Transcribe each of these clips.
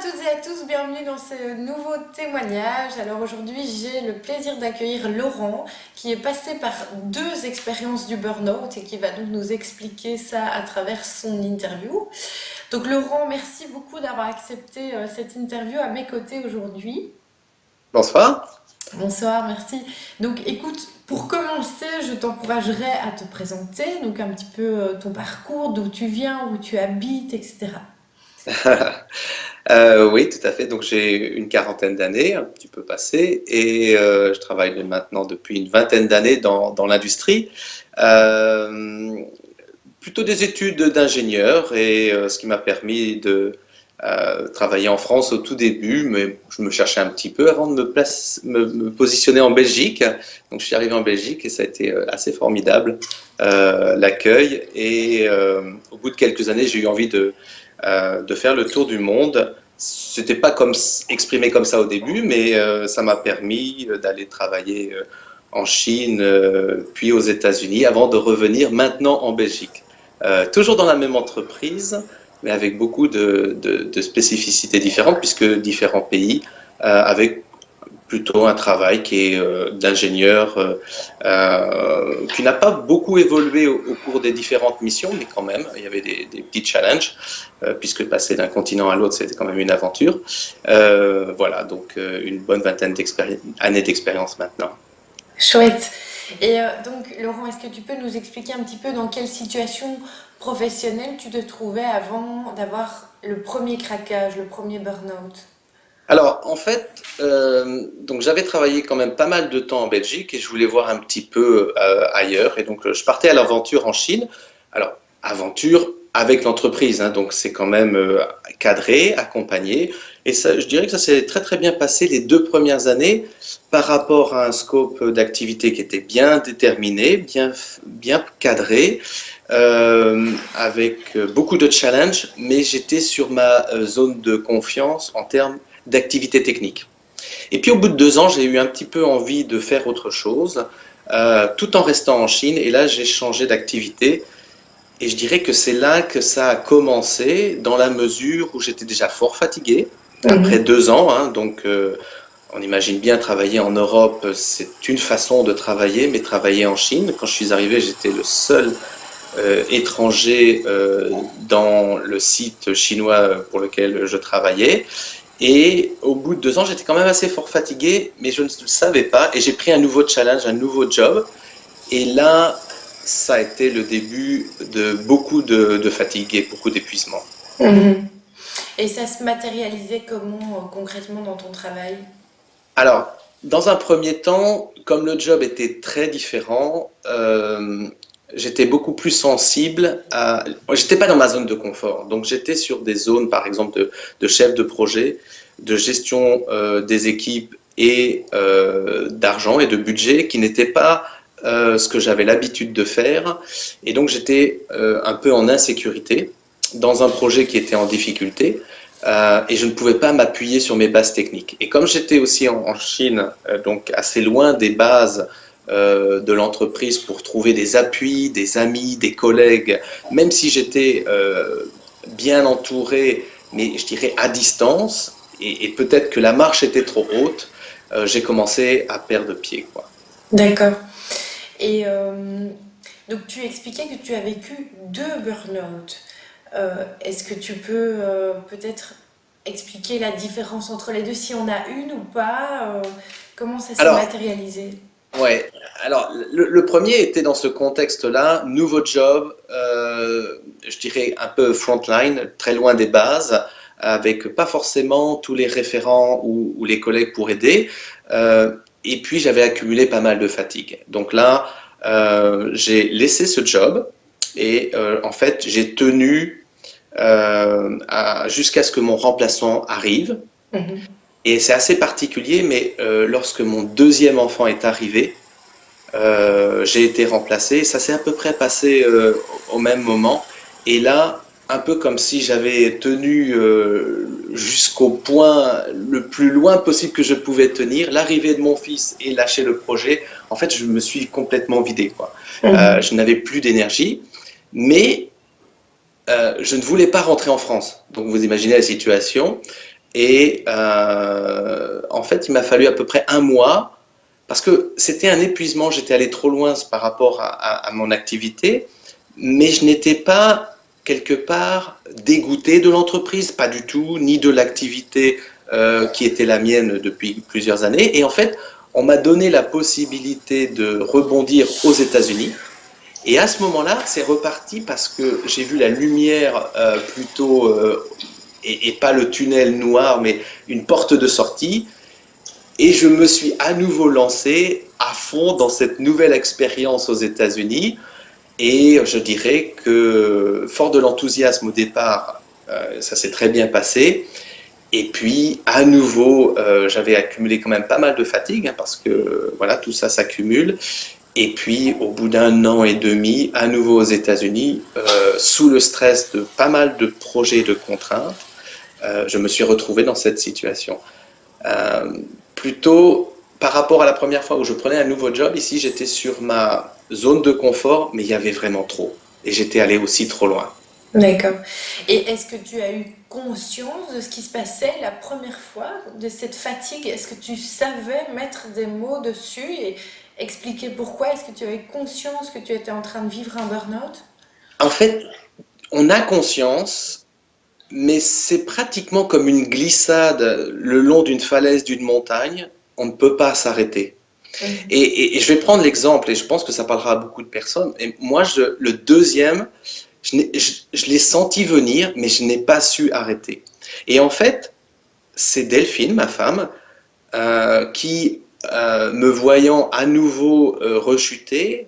toutes et à tous, bienvenue dans ce nouveau témoignage. Alors aujourd'hui, j'ai le plaisir d'accueillir Laurent qui est passé par deux expériences du burn-out et qui va donc nous expliquer ça à travers son interview. Donc Laurent, merci beaucoup d'avoir accepté cette interview à mes côtés aujourd'hui. Bonsoir. Bonsoir, merci. Donc écoute, pour commencer, je t'encouragerais à te présenter, donc un petit peu ton parcours, d'où tu viens, où tu habites, etc. Oui, tout à fait. Donc j'ai une quarantaine d'années, un petit peu passé, et je travaille maintenant depuis une vingtaine d'années dans l'industrie. Euh, Plutôt des études d'ingénieur, et ce qui m'a permis de travailler en France au tout début, mais je me cherchais un petit peu avant de me positionner en Belgique. Donc je suis arrivé en Belgique et ça a été assez formidable, l'accueil. Et au bout de quelques années, j'ai eu envie de faire le tour du monde. C'était pas comme exprimé comme ça au début, mais ça m'a permis d'aller travailler en Chine, puis aux États-Unis, avant de revenir maintenant en Belgique. Toujours dans la même entreprise, mais avec beaucoup de spécificités différentes, puisque différents pays, avec plutôt un travail qui est d'ingénieur, qui n'a pas beaucoup évolué au cours des différentes missions, mais quand même, il y avait des petits challenges, puisque passer d'un continent à l'autre, c'était quand même une aventure. Voilà, donc une bonne vingtaine d'années d'expérience maintenant. Chouette. Et donc, Laurent, est-ce que tu peux nous expliquer un petit peu dans quelle situation professionnelle tu te trouvais avant d'avoir le premier craquage, le premier burn-out? Alors, en fait, donc j'avais travaillé quand même pas mal de temps en Belgique et je voulais voir un petit peu ailleurs. Et donc, je partais à l'aventure en Chine. Alors, aventure avec l'entreprise, hein, donc c'est quand même cadré, accompagné. Et ça, je dirais que ça s'est très très bien passé les 2 premières années par rapport à un scope d'activité qui était bien déterminé, bien cadré, avec beaucoup de challenges, mais j'étais sur ma zone de confiance en termes d'activité technique. Et puis au bout de 2 ans, j'ai eu un petit peu envie de faire autre chose, tout en restant en Chine. Et là, j'ai changé d'activité. Et je dirais que c'est là que ça a commencé, dans la mesure où j'étais déjà fort fatigué, après Mhm. 2 ans. Hein, donc on imagine bien travailler en Europe, c'est une façon de travailler, mais travailler en Chine, quand je suis arrivé, j'étais le seul étranger dans le site chinois pour lequel je travaillais. Et au bout de 2 ans, j'étais quand même assez fort fatigué, mais je ne le savais pas. Et j'ai pris un nouveau challenge, un nouveau job. Et là, ça a été le début de beaucoup de fatigue et beaucoup d'épuisement. Mhm. Et ça se matérialisait comment concrètement dans ton travail? Alors, dans un premier temps, comme le job était très différent, j'étais beaucoup plus sensible à... J'étais pas dans ma zone de confort, donc j'étais sur des zones, par exemple, de chef de projet, de gestion des équipes et d'argent et de budget qui n'étaient pas ce que j'avais l'habitude de faire. Et donc j'étais un peu en insécurité dans un projet qui était en difficulté. Et je ne pouvais pas m'appuyer sur mes bases techniques. Et comme j'étais aussi en Chine, donc assez loin des bases de l'entreprise pour trouver des appuis, des amis, des collègues, même si j'étais bien entouré, mais je dirais à distance, et peut-être que la marche était trop haute, j'ai commencé à perdre pied, quoi. D'accord. Et donc tu expliquais que tu as vécu deux burn-out. Est-ce que tu peux peut-être expliquer la différence entre les deux, si on a une ou pas? Comment ça s'est Alors, matérialisé? ouais, alors le premier était dans ce contexte-là, nouveau job, je dirais un peu frontline, très loin des bases, avec pas forcément tous les référents ou les collègues pour aider. Euh, et puis j'avais accumulé pas mal de fatigue. Donc là, j'ai laissé ce job et en fait j'ai tenu jusqu'à ce que mon remplaçant arrive. Mhm. Et c'est assez particulier, mais lorsque mon deuxième enfant est arrivé, j'ai été remplacé. Ça s'est à peu près passé au même moment. Et là, un peu comme si j'avais tenu jusqu'au point le plus loin possible que je pouvais tenir, l'arrivée de mon fils et lâcher le projet, en fait, je me suis complètement vidé, quoi. Mhm. Je n'avais plus d'énergie, mais je ne voulais pas rentrer en France. Donc vous imaginez la situation. Et en fait, il m'a fallu à peu près un mois parce que c'était un épuisement. J'étais allé trop loin par rapport à mon activité, mais je n'étais pas quelque part dégoûté de l'entreprise, pas du tout, ni de l'activité qui était la mienne depuis plusieurs années. Et en fait, on m'a donné la possibilité de rebondir aux États-Unis. Et à ce moment-là, c'est reparti parce que j'ai vu la lumière plutôt, et pas le tunnel noir, mais une porte de sortie. Et je me suis à nouveau lancé à fond dans cette nouvelle expérience aux États-Unis. Et je dirais que, fort de l'enthousiasme au départ, ça s'est très bien passé. Et puis, à nouveau, j'avais accumulé quand même pas mal de fatigue, hein, parce que voilà, tout ça s'accumule. Et puis, au bout d'un an et demi, à nouveau aux États-Unis, sous le stress de pas mal de projets et de contraintes, je me suis retrouvé dans cette situation. Euh, Plutôt par rapport à la première fois où je prenais un nouveau job, ici j'étais sur ma zone de confort, mais il y avait vraiment trop. Et j'étais allé aussi trop loin. D'accord. Et est-ce que tu as eu conscience de ce qui se passait la première fois, de cette fatigue? Est-ce que tu savais mettre des mots dessus et expliquer pourquoi? Est-ce que tu avais conscience que tu étais en train de vivre un burn-out? En fait, on a conscience, mais c'est pratiquement comme une glissade le long d'une falaise, d'une montagne. On ne peut pas s'arrêter. Mhm. Et je vais prendre l'exemple, et je pense que ça parlera à beaucoup de personnes. Et moi, le deuxième, je l'ai senti venir, mais je n'ai pas su arrêter. Et en fait, c'est Delphine, ma femme, qui, me voyant à nouveau rechuter,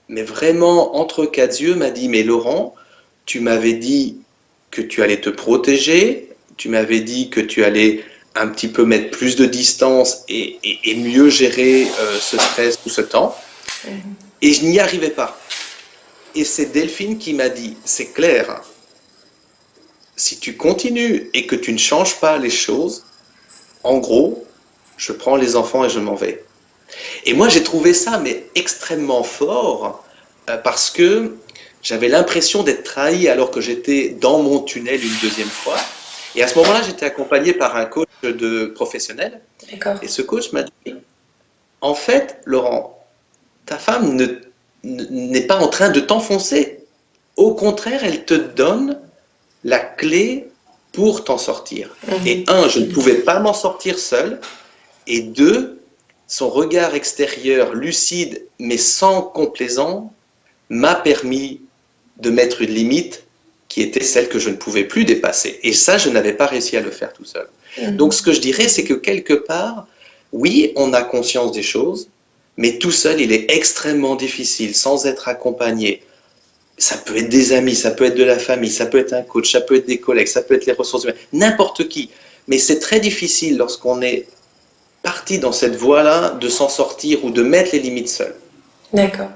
mais vraiment entre quatre yeux, m'a dit, mais Laurent, tu m'avais dit que tu allais te protéger, tu m'avais dit que tu allais un petit peu mettre plus de distance et mieux gérer ce stress ou ce temps, Mhm. et je n'y arrivais pas. Et c'est Delphine qui m'a dit, c'est clair, si tu continues et que tu ne changes pas les choses, en gros, je prends les enfants et je m'en vais. Et moi, j'ai trouvé ça mais extrêmement fort parce que j'avais l'impression d'être trahi alors que j'étais dans mon tunnel une deuxième fois. Et à ce moment-là, j'étais accompagné par un coach de professionnel. D'accord. Et ce coach m'a dit, en fait, Laurent, ta femme n'est pas en train de t'enfoncer. Au contraire, elle te donne la clé pour t'en sortir. Et Mhm. un, je ne pouvais pas m'en sortir seul. Et deux, son regard extérieur lucide mais sans complaisant m'a permis de mettre une limite qui était celle que je ne pouvais plus dépasser. Et ça, je n'avais pas réussi à le faire tout seul. Donc ce Mhm. que je dirais, c'est que quelque part, oui, on a conscience des choses, mais tout seul, il est extrêmement difficile, sans être accompagné. Ça peut être des amis, ça peut être de la famille, ça peut être un coach, ça peut être des collègues, ça peut être les ressources humaines, n'importe qui. Mais c'est très difficile lorsqu'on est parti dans cette voie-là de s'en sortir ou de mettre les limites seul. D'accord.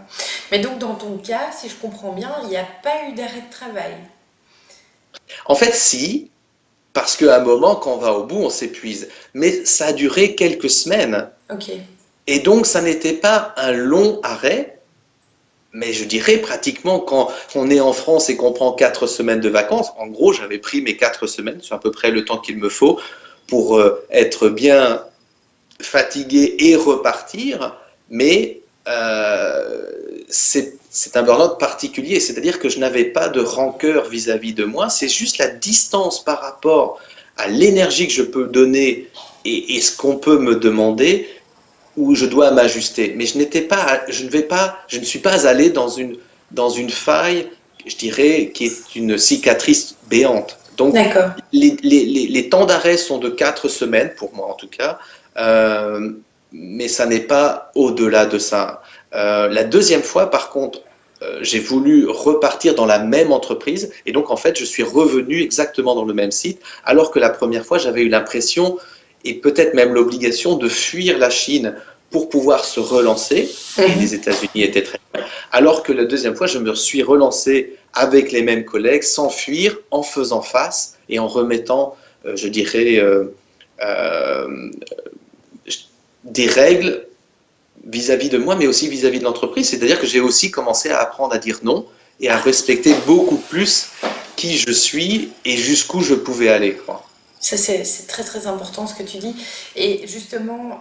Mais donc dans ton cas, si je comprends bien, il n'y a pas eu d'arrêt de travail. En fait, si, parce qu'à un moment, quand on va au bout, on s'épuise. Mais ça a duré quelques semaines. Ok. Et donc, ça n'était pas un long arrêt, mais je dirais pratiquement quand on est en France et qu'on prend 4 semaines de vacances, en gros, j'avais pris mes 4 semaines, c'est à peu près le temps qu'il me faut pour être bien fatigué et repartir, mais c'est un burn-out particulier, c'est-à-dire que je n'avais pas de rancœur vis-à-vis de moi, c'est juste la distance par rapport à l'énergie que je peux donner et ce qu'on peut me demander où je dois m'ajuster. Mais je n'étais pas, je ne vais pas, je ne suis pas allé dans une faille, je dirais, qui est une cicatrice béante. Donc, D'accord. les temps d'arrêt sont de 4 semaines, pour moi en tout cas, euh, mais ça n'est pas au-delà de ça. La deuxième fois, par contre, j'ai voulu repartir dans la même entreprise et donc en fait je suis revenu exactement dans le même site alors que la première fois j'avais eu l'impression et peut-être même l'obligation de fuir la Chine pour pouvoir se relancer et les Mhm. États-Unis étaient très bien. Alors que la deuxième fois je me suis relancé avec les mêmes collègues sans fuir, en faisant face et en remettant, je dirais, euh, des règles vis-à-vis de moi, mais aussi vis-à-vis de l'entreprise. C'est-à-dire que j'ai aussi commencé à apprendre à dire non et à respecter beaucoup plus qui je suis et jusqu'où je pouvais aller, quoi. Ça, c'est très très important ce que tu dis. Et justement,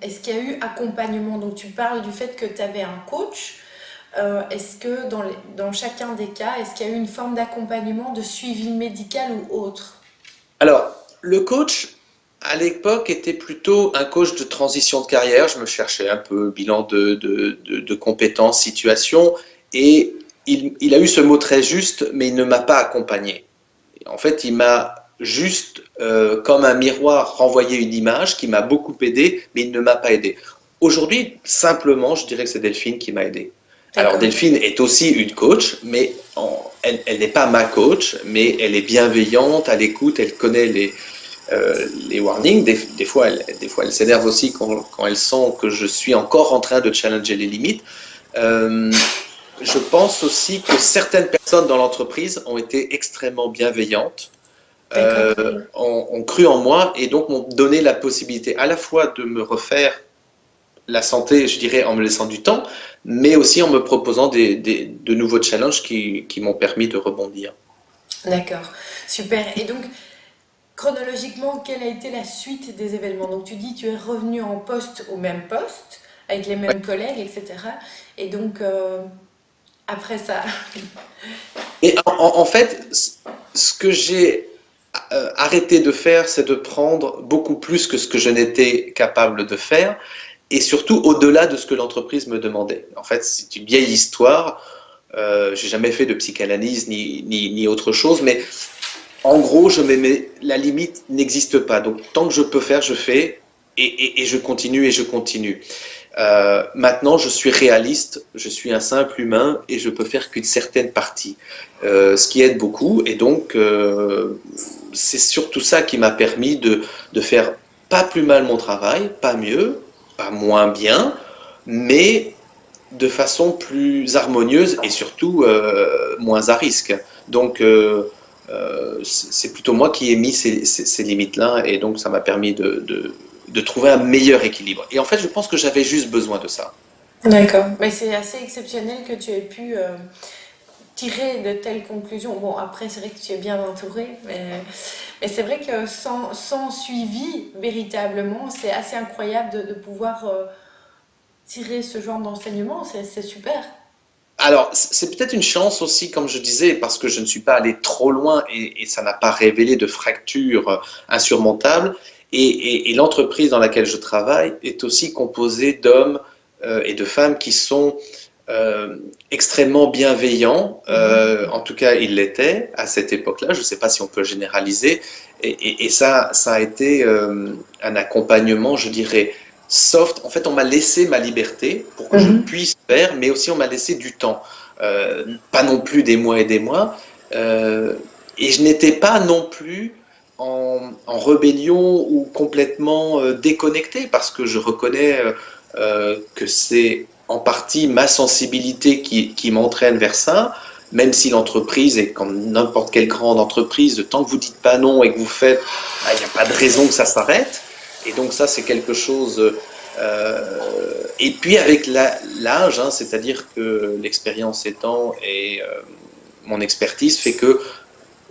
est-ce qu'il y a eu accompagnement? Donc tu parles du fait que tu avais un coach. Est-ce que dans chacun des cas, est-ce qu'il y a eu une forme d'accompagnement, de suivi médical ou autre? Alors, le coach, à l'époque, était plutôt un coach de transition de carrière. Je me cherchais un peu, bilan de compétences, situation, et il a eu ce mot très juste, mais il ne m'a pas accompagné. En fait, il m'a juste, comme un miroir, renvoyé une image qui m'a beaucoup aidé, mais il ne m'a pas aidé. Aujourd'hui, simplement, je dirais que c'est Delphine qui m'a aidé. Alors, D'accord. Delphine est aussi une coach, mais elle n'est pas ma coach, mais elle est bienveillante, à l'écoute, elle connaît les warnings. Des fois, elle s'énerve aussi quand elle sent que je suis encore en train de challenger les limites. Euh, je pense aussi que certaines personnes dans l'entreprise ont été extrêmement bienveillantes, D'accord. ont cru en moi et donc m'ont donné la possibilité à la fois de me refaire la santé, je dirais, en me laissant du temps, mais aussi en me proposant de nouveaux challenges qui m'ont permis de rebondir. D'accord. Super. Et donc, chronologiquement, quelle a été la suite des événements? Donc tu dis tu es revenu en poste au même poste, avec les Ouais. mêmes collègues, etc. Et donc, après ça. Et en fait, ce que j'ai arrêté de faire, c'est de prendre beaucoup plus que ce que je n'étais capable de faire, et surtout au-delà de ce que l'entreprise me demandait. En fait, c'est une vieille histoire. J'ai jamais fait de psychanalyse ni autre chose, mais en gros, je m'aimais, la limite n'existe pas. Donc, tant que je peux faire, je fais et je continue et je continue. Maintenant, je suis réaliste, je suis un simple humain et je peux faire qu'une certaine partie, ce qui aide beaucoup. Et donc, c'est surtout ça qui m'a permis de faire pas plus mal mon travail, pas mieux, pas moins bien, mais de façon plus harmonieuse et surtout moins à risque. Donc, c'est plutôt moi qui ai mis ces limites-là et donc ça m'a permis de trouver un meilleur équilibre. Et en fait, je pense que j'avais juste besoin de ça. D'accord. Mais c'est assez exceptionnel que tu aies pu tirer de telles conclusions. Bon, après, c'est vrai que tu es bien entouré, mais c'est vrai que sans suivi, véritablement, c'est assez incroyable de pouvoir tirer ce genre d'enseignement. C'est super. Alors, c'est peut-être une chance aussi, comme je disais, parce que je ne suis pas allé trop loin et ça n'a pas révélé de fractures insurmontables. Et l'entreprise dans laquelle je travaille est aussi composée d'hommes et de femmes qui sont extrêmement bienveillants. En tout cas, ils l'étaient à cette époque-là. Je ne sais pas si on peut généraliser. Et ça a été un accompagnement, je dirais, soft. En fait, on m'a laissé ma liberté pour que je Mhm. puisse faire, mais aussi on m'a laissé du temps. Pas non plus des mois et des mois. Et je n'étais pas non plus en rébellion ou complètement déconnecté parce que je reconnais que c'est en partie ma sensibilité qui m'entraîne vers ça, même si l'entreprise est comme n'importe quelle grande entreprise, tant que vous dites pas non et que vous faites, il n'y a pas de raison que ça s'arrête. Et donc ça, c'est quelque chose. Et puis avec l'âge, hein, c'est-à-dire que l'expérience étant et mon expertise fait que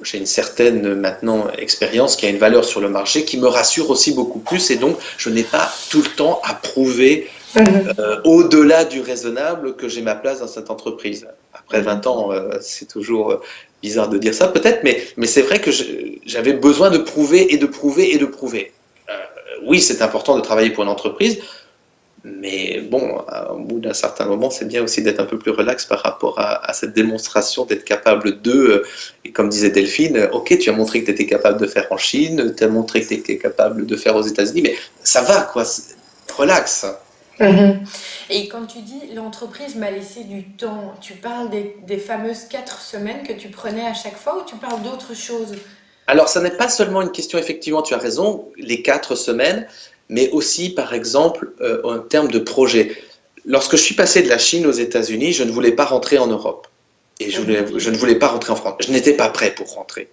j'ai une certaine maintenant expérience qui a une valeur sur le marché qui me rassure aussi beaucoup plus et donc je n'ai pas tout le temps à prouver Mhm. au-delà du raisonnable que j'ai ma place dans cette entreprise. Après Mhm. 20 ans, c'est toujours bizarre de dire ça peut-être, mais c'est vrai que j'avais besoin de prouver et de prouver et de prouver. Euh, oui, c'est important de travailler pour une entreprise, mais bon, au bout d'un certain moment, c'est bien aussi d'être un peu plus relax par rapport à cette démonstration d'être capable de, et comme disait Delphine, ok, tu as montré que tu étais capable de faire en Chine, tu as montré que tu étais capable de faire aux États-Unis, mais ça va, quoi, relax. Mhm. Et quand tu dis l'entreprise m'a laissé du temps, tu parles des fameuses 4 semaines que tu prenais à chaque fois ou tu parles d'autre chose? Alors, ça n'est pas seulement une question, effectivement, tu as raison, les 4 semaines, mais aussi, par exemple, en termes de projet. Lorsque je suis passé de la Chine aux États-Unis, je ne voulais pas rentrer en Europe et Mhm. je ne voulais pas rentrer en France. Je n'étais pas prêt pour rentrer.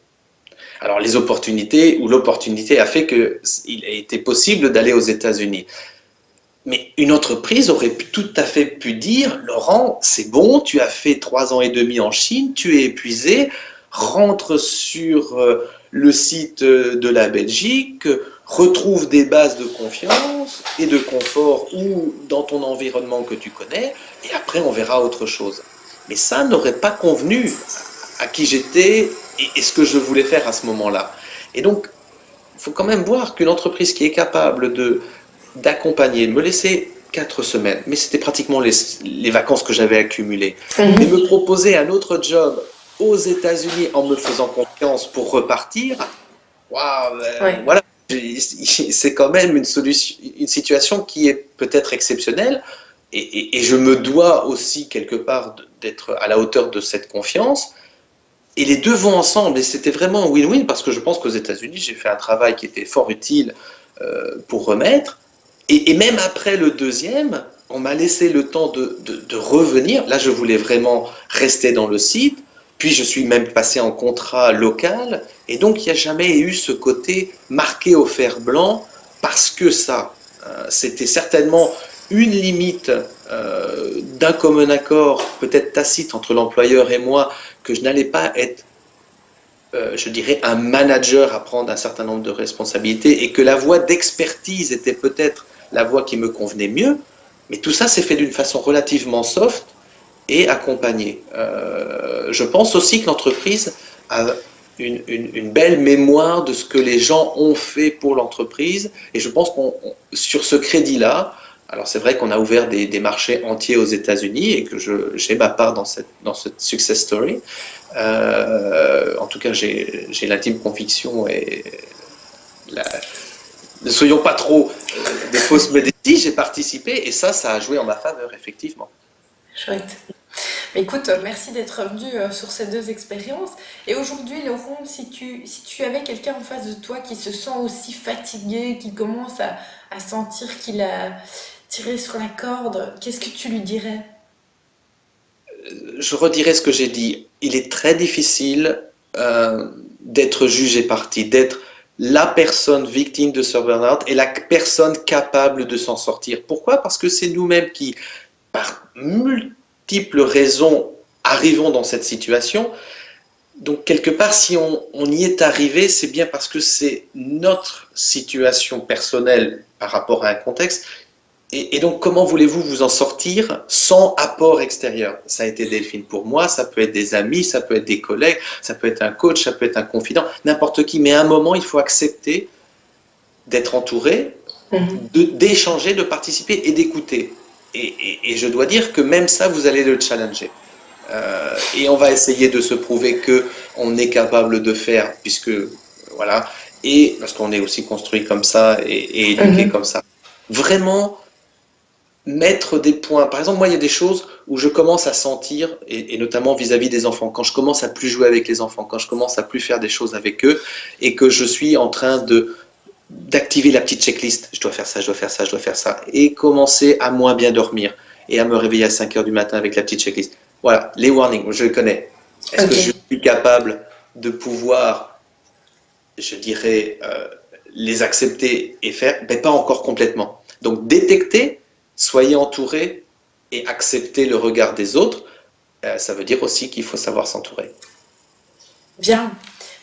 Alors, les opportunités ou l'opportunité a fait qu'il a été possible d'aller aux États-Unis. Mais une entreprise aurait tout à fait pu dire, Laurent, c'est bon, tu as fait 3 ans et demi en Chine, tu es épuisé, rentre sur le site de la Belgique, retrouve des bases de confiance et de confort ou dans ton environnement que tu connais, et après on verra autre chose. Mais ça n'aurait pas convenu à qui j'étais et ce que je voulais faire à ce moment-là. Et donc, il faut quand même voir qu'une entreprise qui est capable d'accompagner, de me laisser 4 semaines, mais c'était pratiquement les vacances que j'avais accumulées, mais me proposer un autre job aux États-Unis en me faisant confiance pour repartir, waouh, Ouais. voilà, c'est quand même une solution, une situation qui est peut-être exceptionnelle, et je me dois aussi quelque part d'être à la hauteur de cette confiance. Et les deux vont ensemble, et c'était vraiment win-win parce que je pense qu'aux États-Unis, j'ai fait un travail qui était fort utile pour remettre. Et même après le deuxième, on m'a laissé le temps de revenir. Là, je voulais vraiment rester dans le site. Puis, je suis même passé en contrat local. Et donc, il n'y a jamais eu ce côté marqué au fer blanc parce que ça, c'était certainement une limite d'un commun accord, peut-être tacite entre l'employeur et moi, que je n'allais pas être, je dirais, un manager à prendre un certain nombre de responsabilités et que la voie d'expertise était peut-être la voie qui me convenait mieux. Mais tout ça s'est fait d'une façon relativement soft et accompagnée. Je pense aussi que l'entreprise a une belle mémoire de ce que les gens ont fait pour l'entreprise. Et je pense qu'on sur ce crédit-là, alors c'est vrai qu'on a ouvert des marchés entiers aux États-Unis et que j'ai ma part dans cette success story. En tout cas, j'ai l'intime conviction et la, ne soyons pas trop des fausses modesties, j'ai participé et ça a joué en ma faveur, effectivement. Chouette. Mais écoute, merci d'être revenu sur ces deux expériences. Et aujourd'hui, Laurent, si tu avais quelqu'un en face de toi qui se sent aussi fatigué, qui commence à sentir qu'il a tiré sur la corde, qu'est-ce que tu lui dirais? Je redirai ce que j'ai dit. Il est très difficile d'être jugé parti, d'être la personne victime de ce burn-out et la personne capable de s'en sortir. Pourquoi? Parce que c'est nous-mêmes qui, par multiples raisons, arrivons dans cette situation. Donc, quelque part, si on y est arrivé, c'est bien parce que c'est notre situation personnelle par rapport à un contexte. Et donc, comment voulez-vous vous en sortir sans apport extérieur? Ça a été Delphine pour moi, ça peut être des amis, ça peut être des collègues, ça peut être un coach, ça peut être un confident, n'importe qui. Mais à un moment, il faut accepter d'être entouré, d'échanger, de participer et d'écouter. Et je dois dire que même ça, vous allez le challenger. Et on va essayer de se prouver qu'on est capable de faire, puisque voilà, et parce qu'on est aussi construit comme ça et éduqué comme ça. Vraiment mettre des points. Par exemple, moi, il y a des choses où je commence à sentir, et notamment vis-à-vis des enfants, quand je commence à plus jouer avec les enfants, quand je commence à plus faire des choses avec eux, et que je suis en train d'activer la petite checklist. Je dois faire ça, je dois faire ça, je dois faire ça. Et commencer à moins bien dormir et à me réveiller à 5 heures du matin avec la petite checklist. Voilà, les warnings, je les connais. Est-ce que je suis capable de pouvoir, je dirais, les accepter et faire? Mais pas encore complètement. Donc, détecter, soyez entouré et accepter le regard des autres, ça veut dire aussi qu'il faut savoir s'entourer. Bien.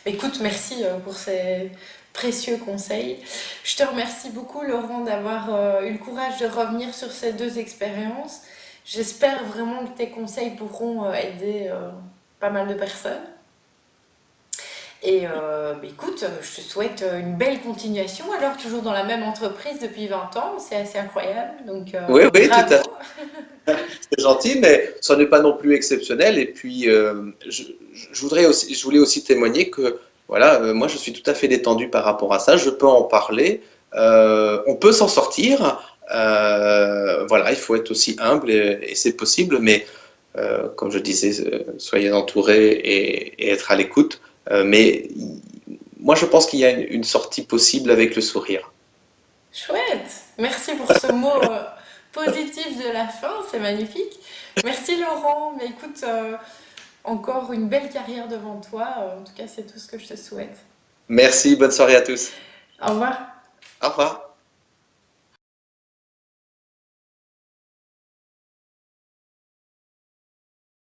Écoute, merci pour ces précieux conseils. Je te remercie beaucoup, Laurent, d'avoir eu le courage de revenir sur ces deux expériences. J'espère vraiment que tes conseils pourront aider pas mal de personnes. Et écoute, je te souhaite une belle continuation. Alors, toujours dans la même entreprise depuis 20 ans, c'est assez incroyable. Donc, Oui, oui, tout à bravo. fait. C'est gentil, mais ça n'est pas non plus exceptionnel. Et puis, je voulais aussi témoigner que, voilà, moi, je suis tout à fait détendu par rapport à ça. Je peux en parler. On peut s'en sortir. Voilà, il faut être aussi humble et c'est possible. Mais, comme je disais, soyez entourés et être à l'écoute. Mais moi, je pense qu'il y a une sortie possible avec le sourire. Chouette. Merci pour ce mot positif de la fin, c'est magnifique. Merci Laurent. Mais écoute, encore une belle carrière devant toi. En tout cas, c'est tout ce que je te souhaite. Merci, bonne soirée à tous. Au revoir. Au revoir.